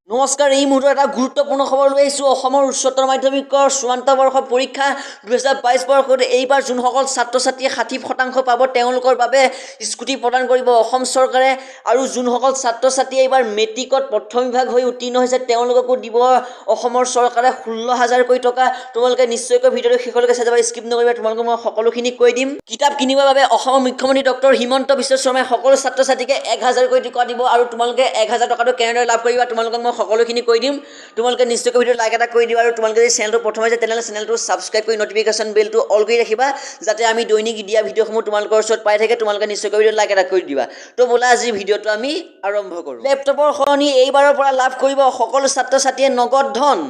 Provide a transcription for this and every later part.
নমস্কাৰ, এই মুহূৰ্তত এটা গুৰুত্বপূৰ্ণ খবৰ লৈ আহিছোঁ। অসমৰ উচ্চতৰ মাধ্যমিকৰ চূড়ান্ত বৰ্ষ পৰীক্ষা 2022 বৰ্ষত এইবাৰ যোনসকল ছাত্ৰ ছাত্ৰীয়ে 60% পাব তেওঁলোকৰ বাবে স্কুটি প্ৰদান কৰিব অসম চৰকাৰে। আৰু যোনসকল ছাত্ৰ ছাত্ৰীয়ে এইবাৰ মেট্ৰিকত প্ৰথম বিভাগ হৈ উত্তীৰ্ণ হৈছে তেওঁলোককো দিব অসমৰ চৰকাৰে 16,000 টকা। তোমালোকে নিশ্চয়কৈ ভিডিঅ'টো শেষলৈকে চাই যাবা, স্কিপ নকৰিবা। তোমালোকক মই সকলোখিনি কৈ দিম। কিতাপ কিনিবৰ বাবে অসমৰ মুখ্যমন্ত্ৰী ডক্টৰ হিমন্ত বিশ্ব শৰ্মাই সকলো ছাত্ৰ ছাত্ৰীকে 1,000 টকা দিব। আৰু তোমালোকে 1,000 টকাটো কেনেদৰে লাভ কৰিবা তোমালোকক মই সকলোখিনি কৈ দিম। তোমালোকে নিশ্চয়কৈ ভিডিঅ' লাইক এটা কৰি দিবা। আৰু তোমালোকে যদি চেনেলটো প্ৰথম হৈছে তেনেহ'লে চেনেলটো ছাবস্ক্ৰাইব কৰি নটিফিকেশ্যন বেলটো অল কৰি ৰাখিবা, যাতে আমি দৈনিক দিয়া ভিডিঅ'সমূহ তোমালোকৰ ওচৰত পাই থাকে। তোমালোকে নিশ্চয়কৈ ভিডিঅ' লাইক এটা কৰি দিবা। তো বোলা আজি ভিডিঅ'টো আমি আৰম্ভ কৰোঁ। লেপটপৰ সলনি এইবাৰৰ পৰা লাভ কৰিব সকলো ছাত্ৰ ছাত্ৰীয়ে নগদ ধন।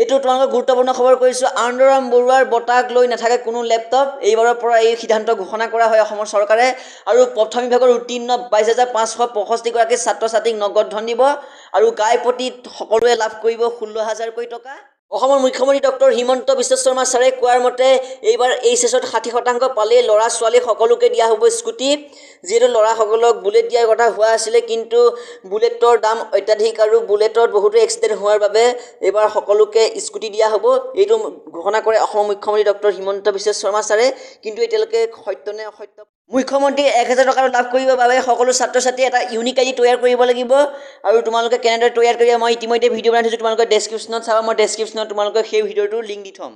এইটো তোমালোকক গুৰুত্বপূৰ্ণ খবৰ কৰিছোঁ। আনন্দৰাম বৰুৱাৰ বঁটাক লৈ নাথাকে কোনো লেপটপ। এইবাৰৰ পৰা এই সিদ্ধান্ত ঘোষণা কৰা হয় অসমৰ চৰকাৰে। আৰু প্ৰথম বিভাগৰ উত্তীৰ্ণ 22,565 ছাত্ৰ ছাত্ৰীক নগদ ধন দিব। আৰু গাইপতিত সকলোৱে লাভ কৰিব 16,000 টকা। অসমৰ মুখ্যমন্ত্ৰী ডক্টৰ হিমন্ত বিশ্ব শৰ্মা ছাৰে কোৱাৰ মতে এইবাৰ এইচএছত 60% পালেই ল'ৰা ছোৱালী সকলোকে দিয়া হ'ব স্কুটি। যিহেতু ল'ৰাসকলক বুলেট দিয়াৰ কথা হোৱা আছিলে, কিন্তু বুলেটৰ দাম অত্যাধিক আৰু বুলেটত বহুতো এক্সিডেণ্ট হোৱাৰ বাবে এইবাৰ সকলোকে স্কুটি দিয়া হ'ব। এইটো ঘোষণা কৰে অসমৰ মুখ্যমন্ত্ৰী ডক্টৰ হিমন্ত বিশ্ব শৰ্মা ছাৰে, কিন্তু এতিয়ালৈকে সত্য নে অসত্য। মুখ্যমন্ত্ৰী 1,000 টকা লাভ কৰিবৰ বাবে সকলো ছাত্ৰ ছাত্ৰীয়ে এটা ইউনিক আইডি তৈয়াৰ কৰিব লাগিব। আৰু তোমালোকে কেনেদৰে তৈয়াৰ কৰিবা মই ইতিমধ্যে ভিডিঅ' বনাই থৈছোঁ, তোমালোকে ডেছক্ৰিপশ্যনত চাবা। মই ডেছক্ৰিপশ্যনত তোমালোকে সেই ভিডিঅ'টোৰ লিংক দি থ'ম।